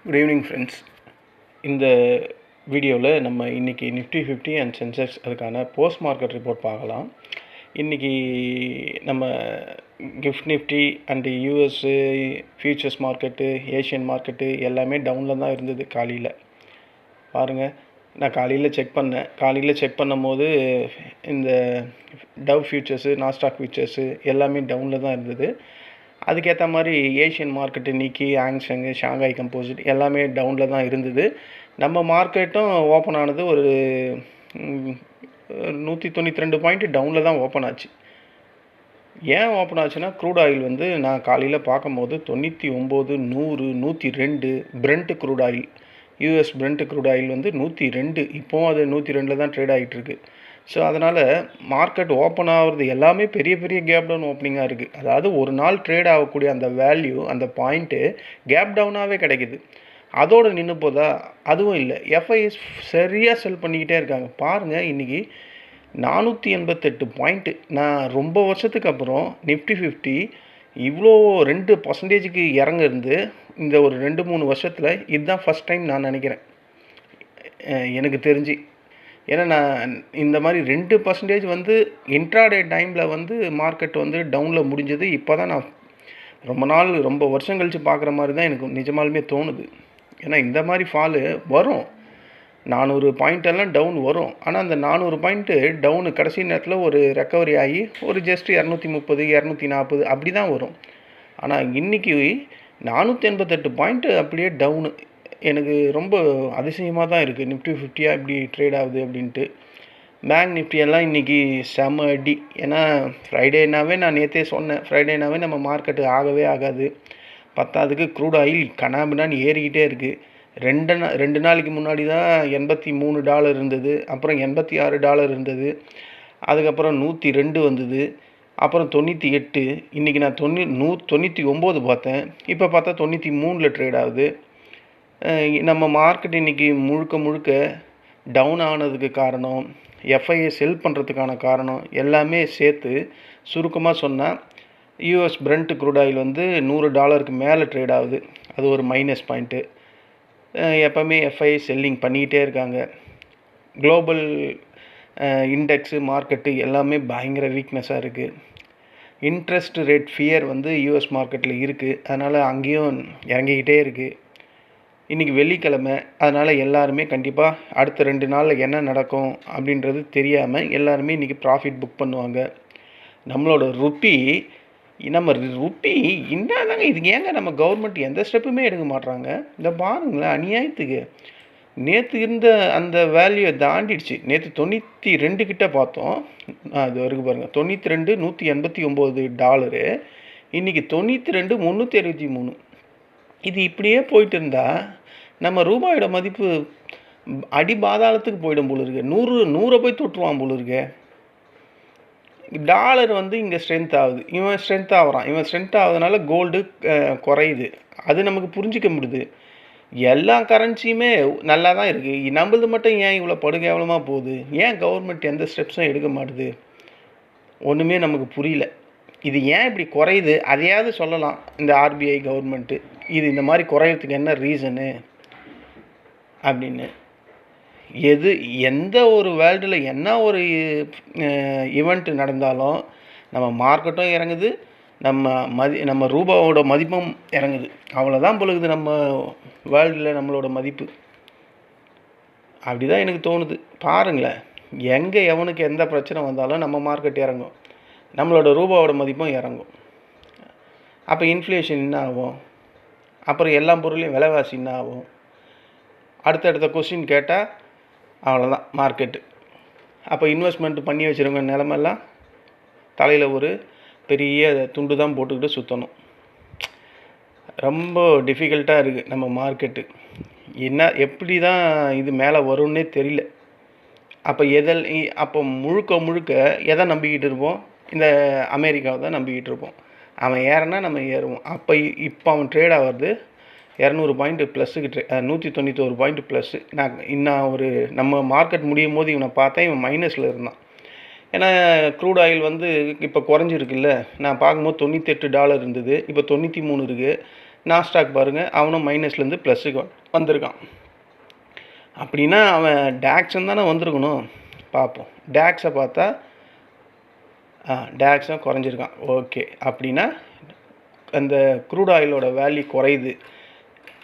Good evening friends. இந்த வீடியோவில் நம்ம இன்றைக்கி நிஃப்டி 50 அண்ட் சென்செக்ஸ் அதுக்கான போஸ்ட் மார்க்கெட் ரிப்போர்ட் பார்க்கலாம். இன்றைக்கி நம்ம Gift Nifty and US futures market, Asian market எல்லாமே டவுனில் தான் இருந்தது காலையில். பாருங்கள், நான் காலையில் செக் பண்ணும்போது இந்த டவ் ஃபியூச்சர்ஸு, நாஸ்டாக் ஃபியூச்சர்ஸு எல்லாமே டவுனில் தான் இருந்தது. அதுக்கேற்ற மாதிரி ஏஷியன் மார்க்கெட்டு, நிக்கி, ஆங்ஷங்கு, ஷாங்காய் கம்போசிட் எல்லாமே டவுனில் தான் இருந்தது. நம்ம மார்க்கெட்டும் ஓப்பன் ஆனது ஒரு 192 பாயிண்ட் டவுனில் தான் ஓப்பன் ஆச்சு. ஏன் ஓப்பன் ஆச்சுன்னா, க்ரூட் ஆயில் வந்து நான் காலையில் பார்க்கும்போது 99, 100, 102 Brent crude oil, US Brent crude oil வந்து 102, இப்போவும் அது 102 தான் ட்ரேட் ஆகிட்டுருக்கு. ஸோ அதனால் மார்க்கெட் ஓப்பன் ஆகிறது எல்லாமே பெரிய பெரிய கேப் டவுன் ஓப்பனிங்காக இருக்குது. அதாவது ஒரு நாள் ட்ரேட் ஆகக்கூடிய அந்த வேல்யூ, அந்த பாயிண்ட்டு கேப் டவுனாகவே கிடைக்குது. அதோடு நின்று போதா? அதுவும் இல்லை. எஃப்ஐஎஸ் சரியாக செல் பண்ணிக்கிட்டே இருக்காங்க. பாருங்கள், இன்றைக்கி 488 பாயிண்ட்டு. நான் ரொம்ப வருஷத்துக்கு அப்புறம் நிஃப்டி 50 இவ்வளோ 2% இறங்குறது இந்த ஒரு 2-3 வருஷத்தில் இதுதான் ஃபஸ்ட் டைம் நான் நினைக்கிறேன், எனக்கு தெரிஞ்சு. ஏன்னா நான் இந்த மாதிரி 2% வந்து இன்ட்ராடே டைமில் வந்து மார்க்கெட் வந்து டவுனில் முடிஞ்சது இப்போ தான் நான் ரொம்ப வருஷம் கழித்து பார்க்குற மாதிரி தான் எனக்கு நிஜமாலுமே தோணுது. ஏன்னா இந்த மாதிரி ஃபாலு வரும், 400 பாயிண்டெல்லாம் டவுன் வரும். ஆனால் அந்த 400 பாயிண்ட்டு டவுனு கடைசி நேரத்தில் ஒரு ரெக்கவரி ஆகி ஒரு ஜஸ்ட் 230, 240 அப்படி தான் வரும். ஆனால் இன்றைக்கி 488 பாயிண்ட்டு அப்படியே டவுனு. எனக்கு ரொம்ப அதிசயமாக தான் இருக்குது. நிஃப்டி 50 இப்படி ட்ரேட் ஆகுது அப்படின்ட்டு. பேங்க் நிஃப்டி எல்லாம் இன்றைக்கி செம அடி. ஏன்னா ஃப்ரைடேனாவே நான் நேற்றே சொன்னேன், ஃப்ரைடேனாவே நம்ம மார்க்கெட்டு ஆகவே ஆகாது. பத்தாவதுக்கு க்ரூட் ஆயில் கனாபினான்னு ஏறிக்கிட்டே இருக்குது. 2 நாளைக்கு முன்னாடி தான் $83 இருந்தது, அப்புறம் $86 இருந்தது, அதுக்கப்புறம் 102 வந்தது, அப்புறம் 98. இன்றைக்கி நான் 99 பார்த்தேன், இப்போ பார்த்தா 93 ட்ரேட் ஆகுது. நம்ம மார்க்கெட் இன்றைக்கி முழுக்க டவுன் ஆனதுக்கு காரணம், எஃப்ஐஏ செல் பண்ணுறதுக்கான காரணம் எல்லாமே சேர்த்து சுருக்கமாக சொன்னால், யூஎஸ் பிரெண்ட் க்ரூட் ஆயில் வந்து $100 மேலே ட்ரேட் ஆகுது. அது ஒரு மைனஸ் பாயிண்ட்டு. எப்போவுமே எஃப்ஐஏ செல்லிங் பண்ணிக்கிட்டே இருக்காங்க. குளோபல் இண்டெக்ஸு, மார்க்கெட்டு எல்லாமே பயங்கர வீக்னஸாக இருக்குது. இன்ட்ரெஸ்ட் ரேட் ஃபியர் வந்து யூஎஸ் மார்க்கெட்டில் இருக்குது. அதனால் அங்கேயும் இறங்கிக்கிட்டே இருக்குது. இன்றைக்கி வெள்ளிக்கிழமை, அதனால் எல்லாருமே கண்டிப்பாக அடுத்த 2 நாளில் என்ன நடக்கும் அப்படின்றது தெரியாமல் எல்லாருமே இன்றைக்கி ப்ராஃபிட் புக் பண்ணுவாங்க. நம்மளோட ருப்பி என்னதாங்க, இதுக்கு ஏங்க நம்ம கவர்மெண்ட் எந்த ஸ்டெப்புமே எடுக்க மாட்றாங்க? இந்த பாருங்களேன், அநியாயத்துக்கு நேற்று இருந்த அந்த வேல்யூவை தாண்டிடுச்சு. நேற்று 92 கிட்ட பார்த்தோம். அது வரைக்கும் பாருங்கள், 92, $189. இன்றைக்கி 92, $363. இது இப்படியே போயிட்டு இருந்தால் நம்ம ரூபாயோட மதிப்பு அடி பாதாளத்துக்கு போயிடும் போல இருக்கு. 100 போய் தொட்டுருவான் போல இருக்கு. டாலர் வந்து இங்கே ஸ்ட்ரென்த் ஆகுது, இவன் ஸ்ட்ரென்த் ஆகுறதுனால கோல்டு குறையுது. அது நமக்கு புரிஞ்சிக்க முடியுது. எல்லா கரன்சியுமே நல்லா தான் இருக்குது, நம்மளது மட்டும் ஏன் இவ்வளோ படுகேவலமாக போகுது? ஏன் கவர்மெண்ட் எந்த ஸ்டெப்ஸும் எடுக்க மாட்டுது? ஒன்றுமே நமக்கு புரியல. இது ஏன் இப்படி குறையுது? அதையாவது சொல்லலாம் இந்த ஆர்பிஐ கவர்மெண்ட்டு. இது இந்த மாதிரி குறையிறதுக்கு என்ன ரீசனு அப்படின்னு. எந்த ஒரு வேர்ல்டில் என்ன ஒரு ஈவெண்ட் நடந்தாலும் நம்ம மார்க்கெட்டும் இறங்குது, நம்ம ரூபாவோட மதிப்பும் இறங்குது. அவ்வளோதான் பொழுது நம்ம வேர்ல்டில் நம்மளோட மதிப்பு. அப்படி தான் எனக்கு தோணுது. பாருங்களேன், எங்கே எவனுக்கு எந்த பிரச்சனை வந்தாலும் நம்ம மார்க்கெட் இறங்கும், நம்மளோட ரூபாவோட மதிப்பும் இறங்கும். அப்போ இன்ஃப்ளேஷன் என்ன ஆகும்? அப்புறம் எல்லா பொருளையும் விலைவாசி என்ன ஆகும்? அடுத்தடுத்த கொஸ்டின் கேட்டால் அவ்வளோதான் மார்க்கெட்டு. அப்போ இன்வெஸ்ட்மெண்ட் பண்ணி வச்சுருங்க நிலமெல்லாம் தலையில் ஒரு பெரிய துண்டு தான் போட்டுக்கிட்டு சுற்றணும். ரொம்ப டிஃபிகல்ட்டாக இருக்குது நம்ம மார்க்கெட்டு. எப்படி தான் இது மேலே வரும்னே தெரியல. அப்போ முழுக்க எதை நம்பிக்கிட்டு இருப்போம்? இந்த அமெரிக்காவை தான் நம்பிக்கிட்டு இருப்போம். அவன் ஏறனா நம்ம ஏறுவோம். இப்போ அவன் ட்ரேட் ஆகிறது 200 பாயிண்ட் ப்ளஸ்ஸுக்கு 191 பாயிண்ட் ப்ளஸ்ஸு. நம்ம மார்க்கெட் முடியும் போது இவனை பார்த்தேன், இவன் மைனஸில் இருந்தான். ஏன்னா க்ரூட் ஆயில் வந்து இப்போ குறைஞ்சிருக்குல்ல. நான் பார்க்கும்போது $98 இருந்தது, இப்போ 93 இருக்குது. நாஸ்டாக் பாருங்கள், அவனும் மைனஸ்லேருந்து ப்ளஸுக்கு வந்திருக்கான். அப்படின்னா அவன் டேக்ஸுன்னு தானே வந்திருக்கணும். பார்ப்போம். டேக்ஸை பார்த்தா டேக்ஸும் குறைஞ்சிருக்கான். ஓகே, அப்படின்னா அந்த க்ரூட் ஆயிலோட வேல்யூ குறையுது.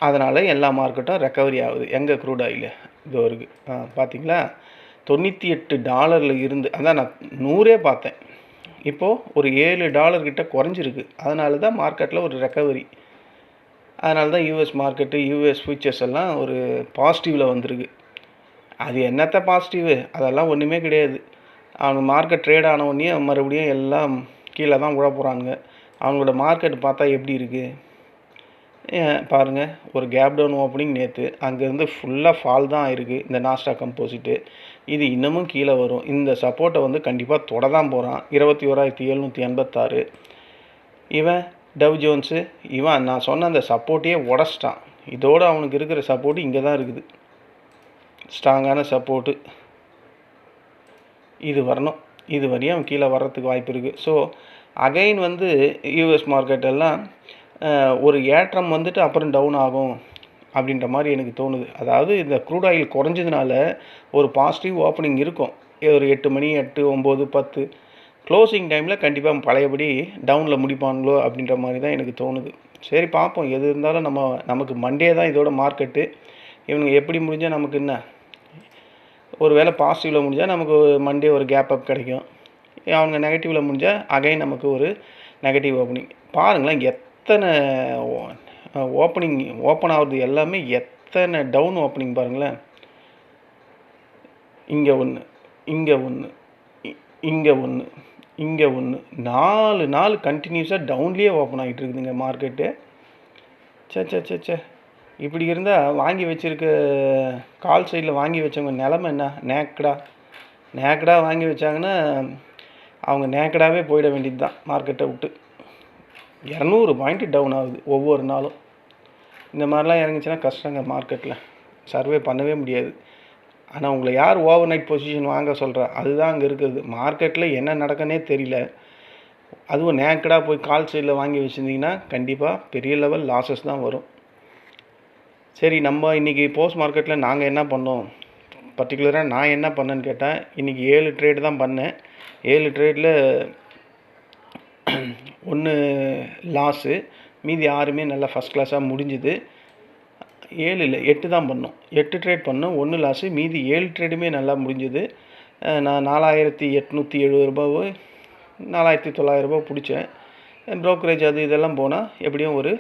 அதனால் எல்லா மார்க்கெட்டும் ரெக்கவரி ஆகுது. எங்கே க்ரூட் ஆயில் இதோ இருக்குது. பார்த்தீங்களா, $98 இருந்து, அதான் நான் 100 பார்த்தேன். இப்போது ஒரு $7 கிட்ட குறைஞ்சிருக்கு. அதனால தான் மார்க்கெட்டில் ஒரு ரெக்கவரி. அதனால தான் யூஎஸ் மார்க்கெட்டு, யூஎஸ் ஃபியூச்சர்ஸ் எல்லாம் ஒரு பாசிட்டிவில் வந்திருக்கு. அது என்னத்த பாசிட்டிவு, அதெல்லாம் ஒன்றுமே கிடையாது. அவங்க மார்க்கெட் ட்ரேட் ஆனவுடனே மறுபடியும் எல்லாம் கீழே தான் விழ போகிறானுங்க. அவங்களோட மார்க்கெட் பார்த்தா எப்படி இருக்குது பாருங்கள். ஒரு கேப் டவுன் ஓப்பனிங் நேற்று, அங்கேருந்து ஃபுல்லாக ஃபால் தான் ஆயிருக்கு இந்த நாஸ்டாக் கம்போசிட்டு. இது இன்னமும் கீழே வரும். இந்த சப்போர்ட்டை வந்து கண்டிப்பாக தொட தான் போகிறான். 21,786. இவன் டவ் ஜோன்ஸு, இவன் நான் சொன்ன அந்த சப்போர்ட்டையே உடச்சிட்டான். இதோடு அவனுக்கு இருக்கிற சப்போர்ட்டு இங்கே தான் இருக்குது. ஸ்ட்ராங்கான சப்போர்ட்டு இது வரணும். இது வரையும் அவன் கீழே வர்றதுக்கு வாய்ப்பு இருக்குது. ஸோ அகைன் வந்து யூஎஸ் மார்க்கெட் எல்லாம் ஒரு ஏற்றம் வந்துட்டு அப்புறம் டவுன் ஆகும் அப்படின்ற மாதிரி எனக்கு தோணுது. அதாவது இந்த க்ரூட் ஆயில் குறைஞ்சதுனால ஒரு பாசிட்டிவ் ஓப்பனிங் இருக்கும். ஒரு 8 மணி, 8, 9, 10 க்ளோசிங் டைமில் கண்டிப்பாக பழையபடி டவுனில் முடிப்பாங்களோ அப்படின்ற மாதிரி தான் எனக்கு தோணுது. சரி பார்ப்போம். எது இருந்தாலும் நமக்கு மண்டே தான் இதோட மார்க்கெட்டு. இவனுங்க எப்படி முடிஞ்சால் நமக்கு என்ன, ஒரு வேளை பாசிட்டிவில் முடிஞ்சால் நமக்கு மண்டே ஒரு கேப் அப் கிடைக்கும். அவங்க நெகட்டிவில் முடிஞ்சால் அகைன் நமக்கு ஒரு நெகட்டிவ் ஓப்பனிங். பாருங்களேன், எத்தனை ஓப்பன் ஆகுது எல்லாமே, எத்தனை டவுன் ஓப்பனிங் பாருங்களேன். இங்கே ஒன்று, இங்கே ஒன்று, இங்கே ஒன்று, இங்கே ஒன்று, 4 நாள் கண்டினியூஸாக டவுன்லேயே ஓப்பன் ஆகிட்டு இருக்குதுங்க மார்க்கெட்டு. சே இப்படி இருந்தால் வாங்கி வச்சுருக்க கால் சைடில் வாங்கி வச்சவங்க நிலமை என்ன? நேக்கடாக வாங்கி வச்சாங்கன்னா அவங்க நேக்கடாகவே போயிட வேண்டியது தான் மார்க்கெட்டை விட்டு. 200 பாயிண்ட் டவுன் ஆகுது ஒவ்வொரு நாளும். இந்த மாதிரிலாம் இறங்குச்சுன்னா கஷ்டங்க, மார்க்கெட்டில் சர்வே பண்ணவே முடியாது. ஆனால் உங்களை யார் ஓவர் நைட் பொசிஷன் வாங்க சொல்கிறா? அதுதான் அங்கே இருக்குது. மார்க்கெட்டில் என்ன நடக்குன்னே தெரியல. அதுவும் நேக்கடாக போய் கால் சைடில் வாங்கி வச்சுருந்தீங்கன்னா கண்டிப்பாக பெரிய லெவல் லாஸஸ் தான் வரும். சரி, நம்ம இன்றைக்கி போஸ்ட் மார்க்கெட்டில் நாங்கள் என்ன பண்ணோம், பர்டிகுலராக நான் என்ன பண்ணேன்னு கேட்டேன். இன்றைக்கி 7 ட்ரேடு தான் பண்ணேன். 7 ட்ரேடில் 1 லாஸு, மீதி 6மே நல்லா ஃபஸ்ட் கிளாஸாக முடிஞ்சுது. 7 இல்லை 8 தான் பண்ணோம். 8 ட்ரேட் பண்ணோம், 1 லாஸு, மீதி 7 ட்ரேடுமே நல்லா முடிஞ்சுது. நான் $4,870, $4,900 பிடிச்சேன். ப்ரோக்கரேஜ் அது இதெல்லாம் போனால் எப்படியும் ஒரு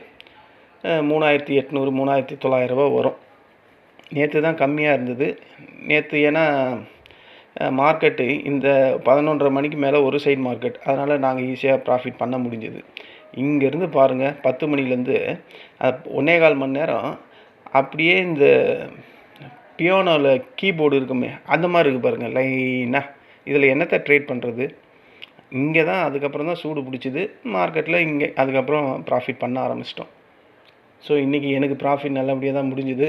$3,800, $3,900 வரும். நேற்று தான் கம்மியாக இருந்தது. நேற்று ஏன்னா மார்க்கெட்டு இந்த 11:30 மணிக்கு மேலே ஒரு சைடு மார்க்கெட், அதனால் நாங்கள் ஈஸியாக ப்ராஃபிட் பண்ண முடிஞ்சது. இங்கேருந்து பாருங்கள், 10 மணிலேருந்து 1.25 மணி நேரம் அப்படியே இந்த பியோனோவில் கீபோர்டு இருக்குமே அந்த மாதிரி இருக்குது பாருங்கள் லைனாக. இதில் என்னத்தை ட்ரேட் பண்ணுறது? இங்கே தான் அதுக்கப்புறம் தான் சூடு பிடிச்சிது மார்க்கெட்டில். இங்கே அதுக்கப்புறம் ப்ராஃபிட் பண்ண ஆரம்பிச்சிட்டோம். ஸோ இன்றைக்கி எனக்கு ப்ராஃபிட் நல்லபடியாக தான் முடிஞ்சுது.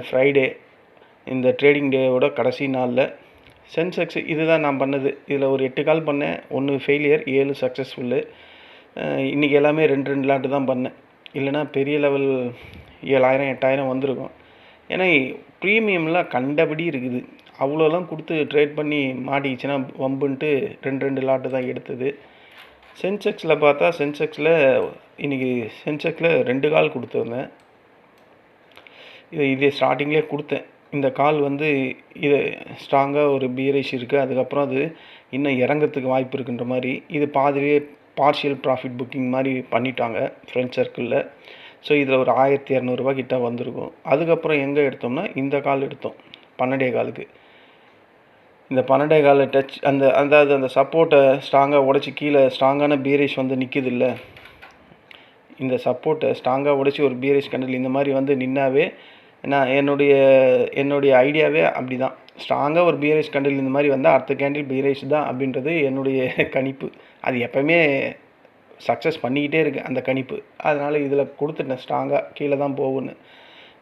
ஃப்ரைடே இந்த ட்ரேடிங் டேவோட கடைசி நாளில் சென்செக்ஸ் இது தான் நான் பண்ணது. இதில் ஒரு 8 கால் பண்ணேன், 1 ஃபெயிலியர், 7 சக்ஸஸ்ஃபுல்லு. இன்றைக்கி எல்லாமே 2 லாட்டு தான் பண்ணேன். இல்லைனா பெரிய லெவல் 7,000 8,000 வந்திருக்கும். ஏன்னா ப்ரீமியம்லாம் கண்டபடி இருக்குது. அவ்வளோலாம் கொடுத்து ட்ரேட் பண்ணி மாட்டிக்கிச்சுன்னா வம்புன்ட்டு 2 லாட்டு தான் எடுத்தது. சென்செக்ஸில் பார்த்தா இன்றைக்கி சென்செக்ஸில் 2 கால் கொடுத்துருந்தேன். இது ஸ்டார்டிங்லேயே கொடுத்தேன். இந்த கால் வந்து இது ஸ்ட்ராங்காக ஒரு பியரிஷ் இருக்குது, அதுக்கப்புறம் அது இன்னும் இறங்கிறதுக்கு வாய்ப்பு இருக்குன்ற மாதிரி. இது பாதிலே பார்ஷியல் ப்ராஃபிட் புக்கிங் மாதிரி பண்ணிட்டாங்க ஃப்ரெண்ட் சர்க்கிளில். ஸோ இதில் ஒரு $1,200 கிட்ட வந்திருக்கும். அதுக்கப்புறம் எங்கே எடுத்தோம்னா இந்த கால் எடுத்தோம் 12 காலுக்கு. இந்த 12 கால டச் அதாவது அந்த சப்போர்ட்டை ஸ்ட்ராங்காக உடச்சி கீழே ஸ்ட்ராங்கான பியரிஷ் வந்து நிற்கிது இல்லை, இந்த சப்போர்ட்டை ஸ்ட்ராங்காக உடச்சி ஒரு பியரிஷ் கேண்டில் இந்த மாதிரி வந்து நின்னாவே, நான் என்னுடைய ஐடியாவே அப்படி தான். ஸ்ட்ராங்காக ஒரு பியரிஷ் கேண்டில் இந்த மாதிரி வந்தால் அடுத்த கேண்டில் பியரிஷ் தான் அப்படின்றது என்னுடைய கணிப்பு. அது எப்போவுமே சக்ஸஸ் பண்ணிக்கிட்டே இருக்குது அந்த கணிப்பு. அதனால் இதில் கொடுத்துட்டேன் ஸ்ட்ராங்காக கீழே தான் போகுன்னு.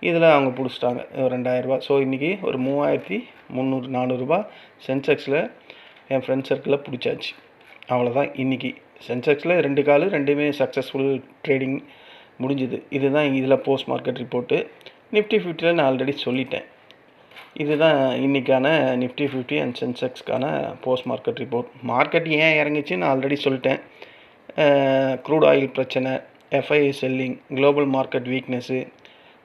இதில் அவங்க பிடிச்சிட்டாங்க $2,000. ஸோ இன்றைக்கி ஒரு $3,300 $400 சென்செக்ஸில் என் ஃப்ரெண்ட் சர்க்கிளில் பிடிச்சாச்சு. அவ்வளோதான். இன்றைக்கி சென்செக்ஸில் 2 கால் 2மே சக்ஸஸ்ஃபுல் ட்ரேடிங். முடிஞ்சுது. இதுதான் இதில் போஸ்ட் மார்க்கெட் ரிப்போர்ட்டு. நிஃப்டி 50ல் நான் ஆல்ரெடி சொல்லிட்டேன். இதுதான் இன்றைக்கான நிஃப்டி 50 அண்ட் சென்செக்ஸ்க்கான போஸ்ட் மார்க்கெட் ரிப்போர்ட். மார்க்கெட் ஏன் இறங்குச்சு நான் ஆல்ரெடி சொல்லிட்டேன். க்ரூட் ஆயில் பிரச்சனை, FII selling, global market weakness,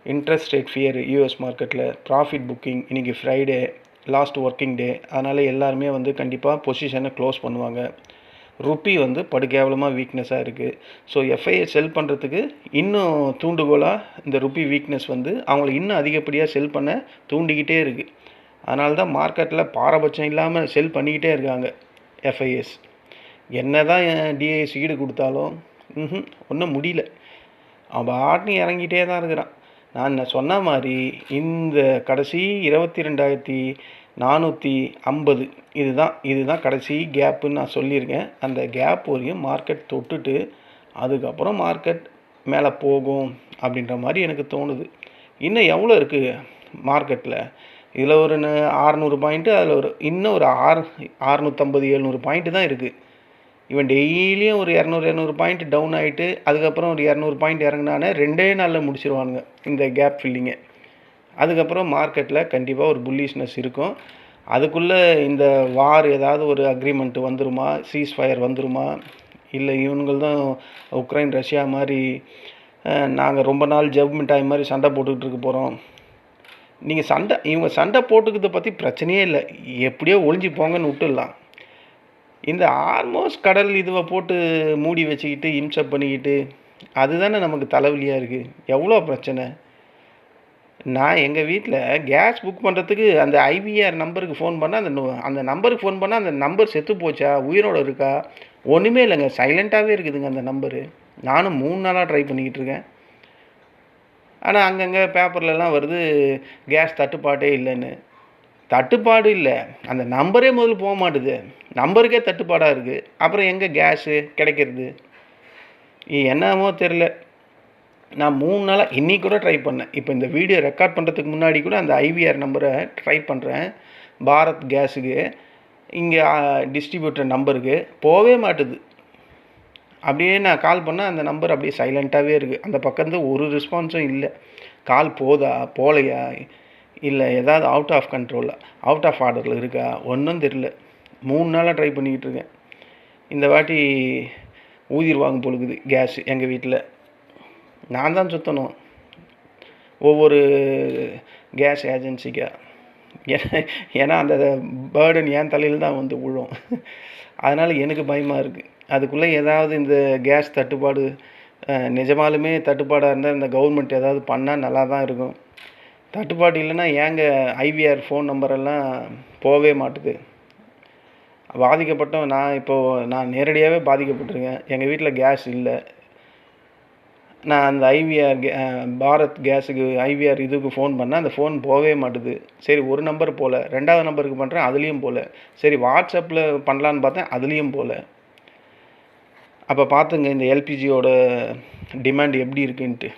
interest rate fear US மார்க்கெட்டில், ப்ராஃபிட் புக்கிங், இன்றைக்கி ஃப்ரைடே லாஸ்ட் ஒர்க்கிங் டே, அதனால் எல்லாருமே வந்து கண்டிப்பாக பொசிஷனை க்ளோஸ் பண்ணுவாங்க. ருப்பி வந்து படுகேவலமாக வீக்னஸாக இருக்குது. ஸோ எஃப்ஐஐ செல் பண்ணுறதுக்கு இன்னும் தூண்டுகோலாக இந்த ருப்பி வீக்னஸ் வந்து அவங்கள இன்னும் அதிகப்படியாக செல் பண்ண தூண்டிக்கிட்டே இருக்குது. அதனால தான் மார்க்கெட்டில் பாரபட்சம் இல்லாமல் செல் பண்ணிக்கிட்டே இருக்காங்க எஃப்ஐஎஸ். என்ன தான் டிஐஎஸ் ஈடு கொடுத்தாலும் ஒன்றும் முடியல. அவன் ஆட்னி இறங்கிட்டே தான் இருக்கிறான். நான் சொன்ன மாதிரி இந்த கடைசி 22,450 இதுதான் கடைசி கேப்புன்னு நான் சொல்லியிருக்கேன். அந்த கேப் வரையும் மார்க்கெட் தொட்டுட்டு அதுக்கப்புறம் மார்க்கெட் மேலே போகும் அப்படின்ற மாதிரி எனக்கு தோணுது. இன்னும் எவ்வளோ இருக்குது மார்க்கெட்டில்? இதில் ஒரு 600 பாயிண்ட்டு, அதில் இன்னும் ஒரு 650-700 பாயிண்ட்டு தான் இருக்குது. இவன் டெய்லியும் ஒரு 200 பாயிண்ட் டவுன் ஆகிட்டு அதுக்கப்புறம் ஒரு 200 பாயிண்ட் இறங்கினானே 2 நாளில் முடிச்சிருவானுங்க இந்த கேப் ஃபில்லிங்கை. அதுக்கப்புறம் மார்க்கெட்டில் கண்டிப்பாக ஒரு புல்லிஷ்னஸ் இருக்கும். அதுக்குள்ளே இந்த வார் ஏதாவது ஒரு அக்ரிமெண்ட் வந்துருமா, சீஸ் ஃபயர் வந்துருமா, இல்லை இவனுங்கள் தான் உக்ரைன் ரஷ்யா மாதிரி நாங்கள் ரொம்ப நாள் ஜவ் மிட்டாய் மாதிரி சண்டை போட்டுக்கிட்டு இருக்க போகிறோம். இவங்க சண்டை போட்டுக்கிறத பற்றி பிரச்சனையே இல்லை, எப்படியோ ஒளிஞ்சு போங்கன்னு விட்டுடலாம். இந்த ஆல்மோஸ்ட் கடல் இதுவை போட்டு மூடி வச்சுக்கிட்டு இம்சப் பண்ணிக்கிட்டு அதுதானே நமக்கு தலைவலியாக இருக்குது. எவ்வளோ பிரச்சனை. நான் எங்கள் வீட்டில் கேஸ் புக் பண்ணுறதுக்கு அந்த ஐவிஆர் நம்பருக்கு ஃபோன் பண்ணால் அந்த நம்பருக்கு ஃபோன் பண்ணால் அந்த நம்பர் செத்து போச்சா, உயிரோடு இருக்கா, ஒன்றுமே இல்லைங்க, சைலண்ட்டாகவே இருக்குதுங்க அந்த நம்பரு. நானும் 3 நாளாக ட்ரை பண்ணிக்கிட்டு இருக்கேன். ஆனால் அங்கங்கே பேப்பர்லலாம் வருது கேஸ் தட்டுப்பாட்டே இல்லைன்னு. தட்டுப்பாடு இல்லை, அந்த நம்பரே முதல்ல போக மாட்டுது. நம்பருக்கே தட்டுப்பாடாக இருக்குது, அப்புறம் எங்கே கேஸு கிடைக்கிறது? என்னமோ தெரில. நான் 3 நாளாக இன்றைக்கி கூட ட்ரை பண்ணேன். இப்போ இந்த வீடியோ ரெக்கார்ட் பண்ணுறதுக்கு முன்னாடி கூட அந்த ஐவிஆர் நம்பரை ட்ரை பண்ணுறேன். பாரத் கேஸுக்கு இங்கே டிஸ்ட்ரிபியூட்டர் நம்பருக்கு போகவே மாட்டுது. அப்படியே நான் கால் பண்ணால் அந்த நம்பர் அப்படியே சைலண்ட்டாகவே இருக்குது. அந்த பக்கத்து ஒரு ரெஸ்பான்ஸும் இல்லை. கால் போதா போகலையா, இல்லை ஏதாவது அவுட் ஆஃப் கண்ட்ரோலில் அவுட் ஆஃப் ஆர்டரில் இருக்கா, ஒன்றும் தெரில. 3 நாளாக ட்ரை பண்ணிக்கிட்டு இருக்கேன். இந்த வாட்டி ஊதிடுவாங்க பொழுது கேஸு எங்கள் வீட்டில். நான் தான் சுற்றணும் ஒவ்வொரு கேஸ் ஏஜென்சிக்கா. ஏன்னா அந்த பேர்டன் என் தலையில் தான் வந்து விழும். அதனால் எனக்கு பயமாக இருக்குது. அதுக்குள்ளே ஏதாவது இந்த கேஸ் தட்டுப்பாடு நிஜமாலுமே தட்டுப்பாடாக இருந்தால் இந்த கவர்மெண்ட் ஏதாவது பண்ணால் நல்லா தான் இருக்கும். தட்டுப்பாடு இல்லைன்னா ஏங்க ஐவிஆர் ஃபோன் நம்பரெல்லாம் போகவே மாட்டுது. பாதிக்கப்பட்டோம். நான் நேரடியாகவே பாதிக்கப்பட்டிருக்கேன். எங்கள் வீட்டில் கேஸ் இல்லை. நான் அந்த ஐவிஆர் பாரத் கேஸுக்கு ஐவிஆர் இதுக்கு ஃபோன் பண்ணேன், அந்த ஃபோன் போகவே மாட்டுது. சரி, ஒரு நம்பர் போகல, 2வது நம்பருக்கு பண்ணுறேன், அதுலேயும் போகல. சரி, வாட்ஸ்அப்பில் பண்ணலான்னு பார்த்தேன், அதுலேயும் போகல. அப்போ பார்த்துங்க இந்த எல்பிஜியோட டிமாண்ட் எப்படி இருக்குன்ட்டு.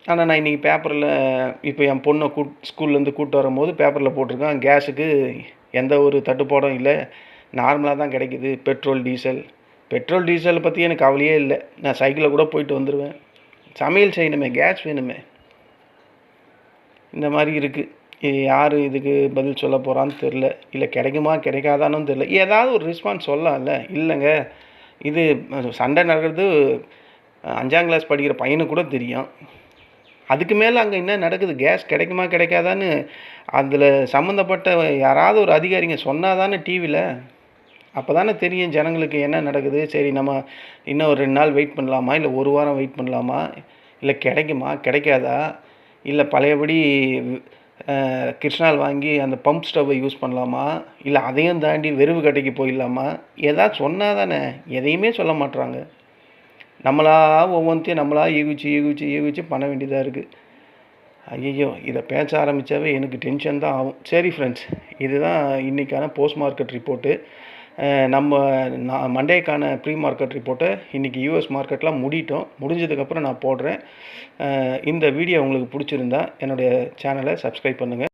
ஆனால் நான் இன்றைக்கி பேப்பரில் இப்போ என் பொண்ணை ஸ்கூல்லேருந்து கூப்பிட்டு வரும்போது பேப்பரில் போட்டிருக்கேன், கேஸுக்கு எந்த ஒரு தட்டுப்பாடும் இல்லை, நார்மலாக தான் கிடைக்கிது. பெட்ரோல் டீசல் பற்றி எனக்கு கவலையே இல்லை. நான் சைக்கிளில் கூட போயிட்டு வந்துடுவேன். சமையல் செய்யணுமே, கேஸ் வேணுமே. இந்த மாதிரி இருக்குது. யார் இதுக்கு பதில் சொல்ல போகிறான்னு தெரில. இல்லை கிடைக்குமா கிடைக்காதானும் தெரில. ஏதாவது ஒரு ரெஸ்பான்ஸ் சொல்லலாம்ல. இல்லைங்க, இது சண்டை நடக்கிறது 5ஆம் கிளாஸ் படிக்கிற பையனுக்கு கூட தெரியும். அதுக்கு மேலே அங்கே என்ன நடக்குது, கேஸ் கிடைக்குமா கிடைக்காதான்னு அதில் சம்மந்தப்பட்ட யாராவது ஒரு அதிகாரிங்க சொன்னால் தானே டிவியில், அப்போ தானே தெரியும் ஜனங்களுக்கு என்ன நடக்குது. சரி, நம்ம இன்னும் ஒரு 2 நாள் வெயிட் பண்ணலாமா, இல்லை 1 வாரம் வெயிட் பண்ணலாமா, இல்லை கிடைக்குமா கிடைக்காதா, இல்லை பழையபடி கிருஷ்ணால் வாங்கி அந்த பம்ப் ஸ்டவ்வை யூஸ் பண்ணலாமா, இல்லை அதையும் தாண்டி வெறுவு கடைக்கு போயிடலாமா, ஏதாவது சொன்னால் தானே. எதையுமே சொல்ல மாட்டுறாங்க. ஒவ்வொன்றையும் நம்மளா ஈகுச்சு பண்ண வேண்டியதாக இருக்குது. ஐயோ, இதை பேச ஆரம்பித்தாவே எனக்கு டென்ஷன் தான் ஆகும். சரி ஃப்ரெண்ட்ஸ், இதுதான் இன்றைக்கான போஸ்ட் மார்க்கெட் ரிப்போர்ட்டு. நம்ம மண்டேக்கான ப்ரீ மார்க்கெட் ரிப்போர்ட்டை இன்றைக்கி யூஎஸ் மார்க்கெட்லாம் முடிஞ்சதுக்கப்புறம் நான் போடுறேன். இந்த வீடியோ உங்களுக்கு பிடிச்சிருந்தா என்னுடைய சேனலை சப்ஸ்கிரைப் பண்ணுங்கள்.